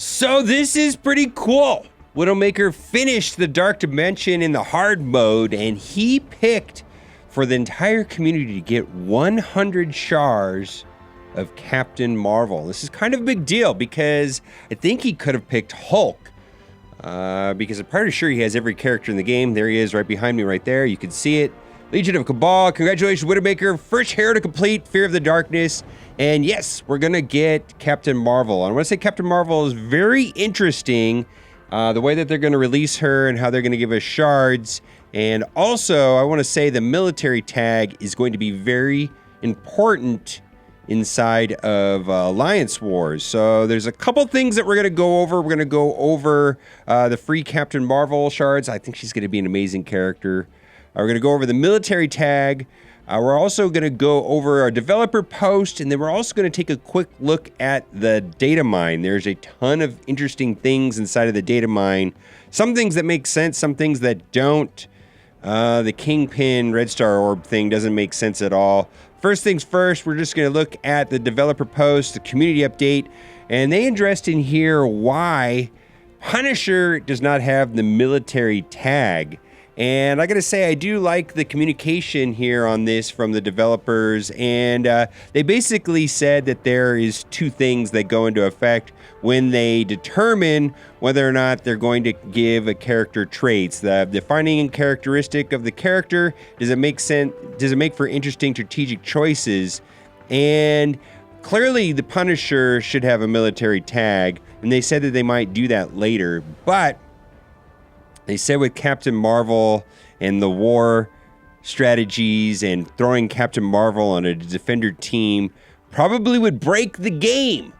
So this is pretty cool. Widowmaker finished the Dark Dimension in the hard mode, and he picked for the entire community to get 100 shards of Captain Marvel. This is kind of a big deal because I think he could have picked Hulk. Because I'm pretty sure he has every character in the game. There he is right behind me right there. You can see it. Legion of Cabal. Congratulations, Widowmaker. First hero to complete Fear of the Darkness. And yes, we're going to get Captain Marvel. I want to say Captain Marvel is very interesting. The way that they're going to release her and how they're going to give us shards. And also, I want to say the military tag is going to be very important inside of Alliance Wars. So there's a couple things that we're going to go over. We're going to go over the free Captain Marvel shards. I think she's going to be an amazing character. We're going to go over the military tag. We're also going to go over our developer post, and then we're also going to take a quick look at the data mine. There's a ton of interesting things inside of the data mine. Some things that make sense, some things that don't. The Kingpin Red Star Orb thing doesn't make sense at all. First things first, we're just going to look at the developer post, the community update, and they addressed in here why Punisher does not have the military tag. And I gotta say, I do like the communication here on this from the developers, and they basically said that there is two things that go into effect when they determine whether or not they're going to give a character traits. The defining characteristic of the character, does it make sense? Does it make for interesting strategic choices? And clearly the Punisher should have a military tag, and they said that they might do that later, but they said with Captain Marvel and the war strategies and throwing Captain Marvel on a defender team probably would break the game.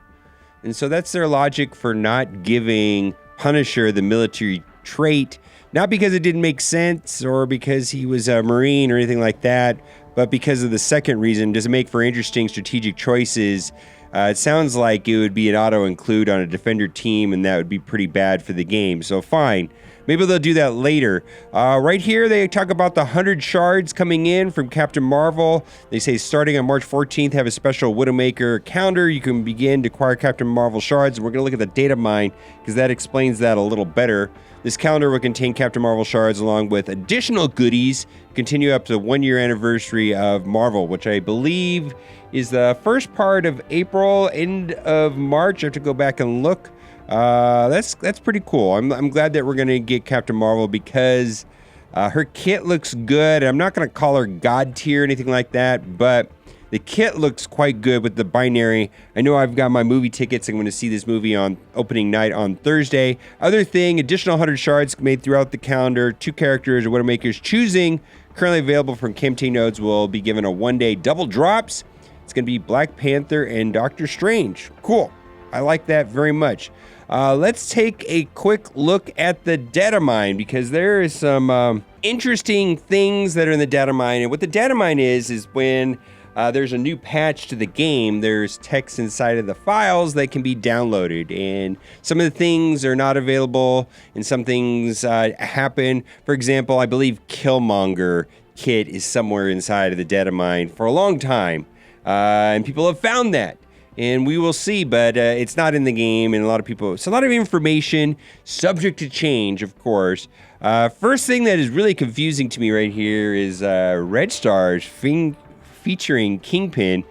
And so that's their logic for not giving Punisher the military trait, not because it didn't make sense or because he was a Marine or anything like that, but because of the second reason, does it make for interesting strategic choices? It sounds like it would be an auto-include on a defender team, and that would be pretty bad for the game. So fine. Maybe they'll do that later. Right here, they talk about the 100 shards coming in from Captain Marvel. They say starting on March 14th, have a special Widowmaker calendar. You can begin to acquire Captain Marvel shards. And we're going to look at the data mine because that explains that a little better. This calendar will contain Captain Marvel shards along with additional goodies. Continue up to the 1-year anniversary of Marvel, which I believe is the first part of April, end of March. I have to go back and look. That's pretty cool. I'm glad that we're going to get Captain Marvel because her kit looks good. I'm not going to call her God tier or anything like that, but the kit looks quite good with the binary. I know I've got my movie tickets. I'm going to see this movie on opening night on Thursday. Other thing, additional 100 shards made throughout the calendar. 2 characters or Widowmaker's choosing, currently available from KMT nodes, will be given a 1-day double drops. It's going to be Black Panther and Doctor Strange. Cool. I like that very much. Let's take a quick look at the data mine because there is some interesting things that are in the data mine. And what the data mine is when there's a new patch to the game, there's text inside of the files that can be downloaded. And some of the things are not available and some things happen. For example, I believe Killmonger kit is somewhere inside of the data mine for a long time. And people have found that. And we will see, but it's not in the game, and a lot of people... It's a lot of information, subject to change, of course. First thing that is really confusing to me right here is Red Stars featuring Kingpin.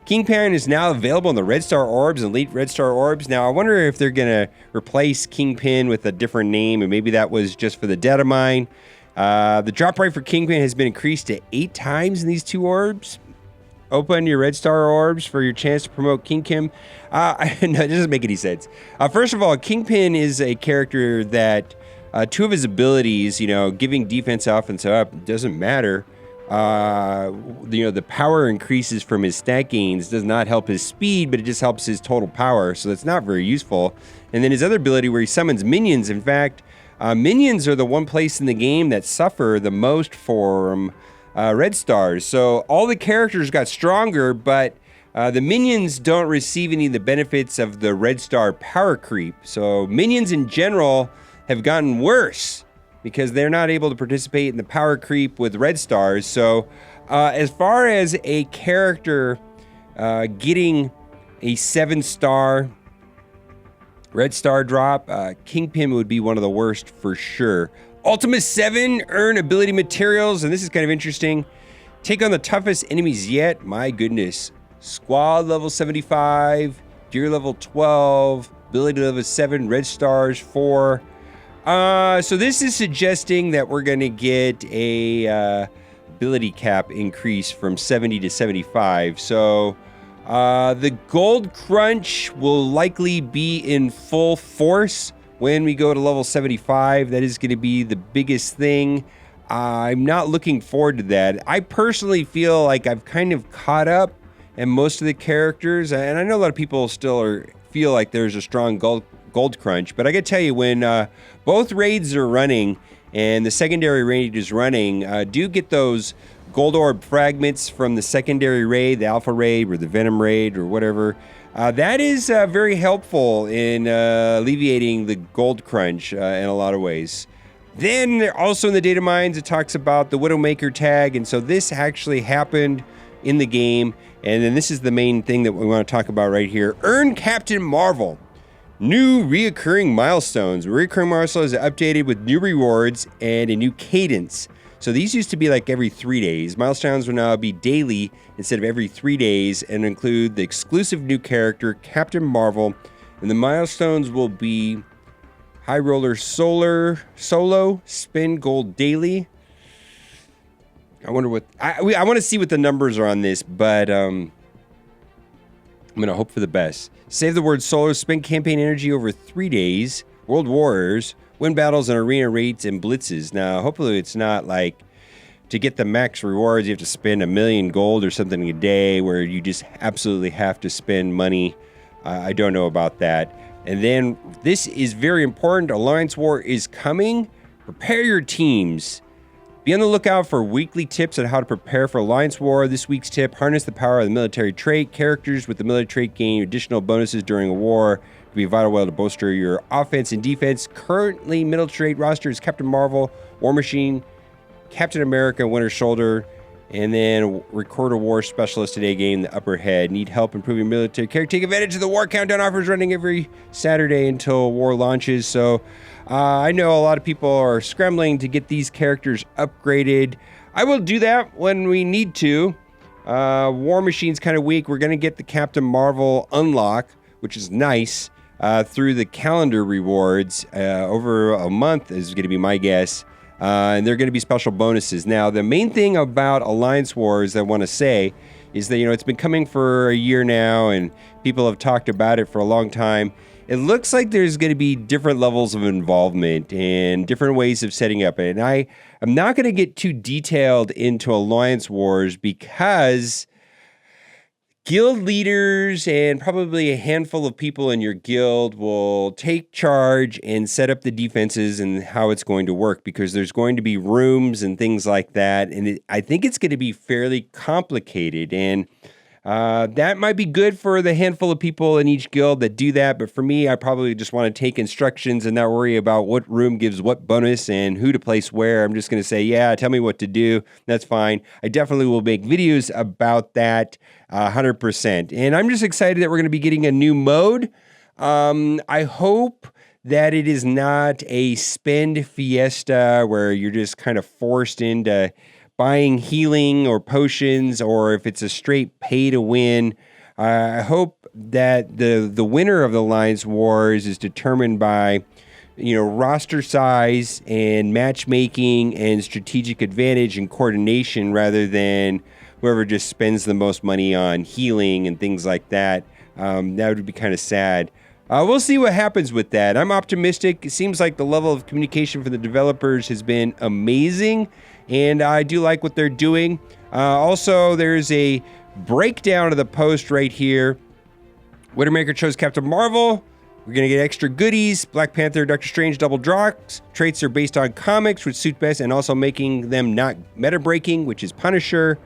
Kingpin is now available in the Red Star Orbs and Elite Red Star Orbs. Now, I wonder if they're going to replace Kingpin with a different name, and maybe that was just for the data mine. The drop rate for Kingpin has been increased to 8 times in these 2 orbs. Open your Red Star Orbs for your chance to promote Kingpin. No, it doesn't make any sense. First of all, Kingpin is a character that 2 of his abilities, giving defense offense up, doesn't matter. The power increases from his stat gains does not help his speed, but it just helps his total power, so that's not very useful. And then his other ability where he summons minions. In fact, minions are the one place in the game that suffer the most from Red Stars. So all the characters got stronger, but the minions don't receive any of the benefits of the Red Star power creep. So minions in general have gotten worse because they're not able to participate in the power creep with Red Stars. So as far as a character getting a 7-star Red Star drop, Kingpin would be one of the worst for sure. Ultima 7, earn ability materials, and this is kind of interesting. Take on the toughest enemies yet. My goodness. Squad level 75, gear level 12, ability level 7, red stars 4. So this is suggesting that we're going to get a ability cap increase from 70 to 75. So the gold crunch will likely be in full force when we go to level 75. That is going to be the biggest thing. I'm not looking forward to that. I personally feel like I've kind of caught up in most of the characters, and I know a lot of people still feel like there's a strong gold crunch, but I gotta tell you, when both raids are running and the secondary raid is running, do get those gold orb fragments from the secondary raid, the alpha raid or the venom raid or whatever. That is very helpful in alleviating the gold crunch in a lot of ways. Then also in the data mines, it talks about the Widowmaker tag, and so this actually happened in the game. And then this is the main thing that we want to talk about right here. Earn Captain Marvel. New reoccurring milestones. Reoccurring milestones are updated with new rewards and a new cadence. So these used to be like every 3 days. Milestones will now be daily instead of every 3 days and include the exclusive new character, Captain Marvel. And the milestones will be High Roller Solo, Spin Gold Daily. I wonder what... I want to see what the numbers are on this, but I'm going to hope for the best. Save the word solo, spend campaign energy over 3 days. World Warriors, win battles and arena raids and blitzes. Now, hopefully it's not like to get the max rewards, you have to spend 1 million gold or something a day where you just absolutely have to spend money. I don't know about that. And then this is very important. Alliance War is coming. Prepare your teams. Be on the lookout for weekly tips on how to prepare for Alliance War. This week's tip, harness the power of the military trait. Characters with the military trait gain additional bonuses during a war. It can be a vital way to bolster your offense and defense. Currently, military trait roster is Captain Marvel, War Machine, Captain America, Winter Soldier, and then Record a War Specialist today game, the upper head. Need help improving military character? Take advantage of the War Countdown offers running every Saturday until war launches. So I know a lot of people are scrambling to get these characters upgraded. I will do that when we need to. War Machine's kind of weak. We're going to get the Captain Marvel unlock, which is nice, through the calendar rewards. Over a month is going to be my guess. And they're going to be special bonuses. Now, the main thing about Alliance Wars I want to say is that, it's been coming for a year now, and people have talked about it for a long time. It looks like there's going to be different levels of involvement and different ways of setting up it. And I'm not going to get too detailed into Alliance Wars because guild leaders and probably a handful of people in your guild will take charge and set up the defenses and how it's going to work, because there's going to be rooms and things like that. And I think it's going to be fairly complicated. And that might be good for the handful of people in each guild that do that. But for me, I probably just want to take instructions and not worry about what room gives what bonus and who to place where. I'm just going to say, yeah, tell me what to do. That's fine. I definitely will make videos about that 100%. And I'm just excited that we're going to be getting a new mode. I hope that it is not a spend fiesta where you're just kind of forced into buying healing or potions, or if it's a straight pay to win. I hope that the winner of the Alliance Wars is determined by, roster size and matchmaking and strategic advantage and coordination, rather than whoever just spends the most money on healing and things like that. That would be kind of sad. We'll see what happens with that. I'm optimistic. It seems like the level of communication from the developers has been amazing, and I do like what they're doing. Also, there's a breakdown of the post right here. Widowmaker chose Captain Marvel. We're going to get extra goodies. Black Panther, Doctor Strange, double drops. Traits are based on comics, which suit best, and also making them not meta-breaking, which is Punisher.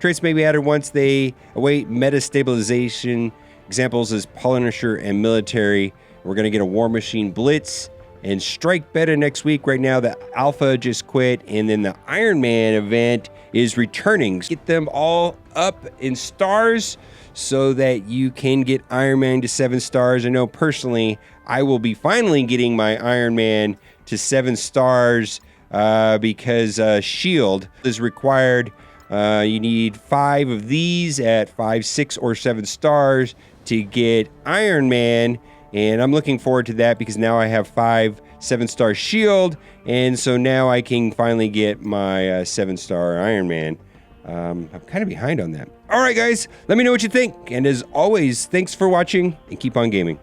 Traits may be added once they await meta-stabilization. Examples is Punisher and military. We're going to get a War Machine Blitz and Strike Beta next week. Right now, the Alpha just quit, and then the Iron Man event is returning. Get them all up in stars so that you can get Iron Man to 7 stars. I know personally, I will be finally getting my Iron Man to 7 stars because Shield is required. You need 5 of these at 5, 6, or 7 stars to get Iron Man, and I'm looking forward to that because now I have 5 7-star Shield, and so now I can finally get my 7-star Iron Man. I'm kind of behind on that. All right, guys, let me know what you think, and as always, thanks for watching, and keep on gaming.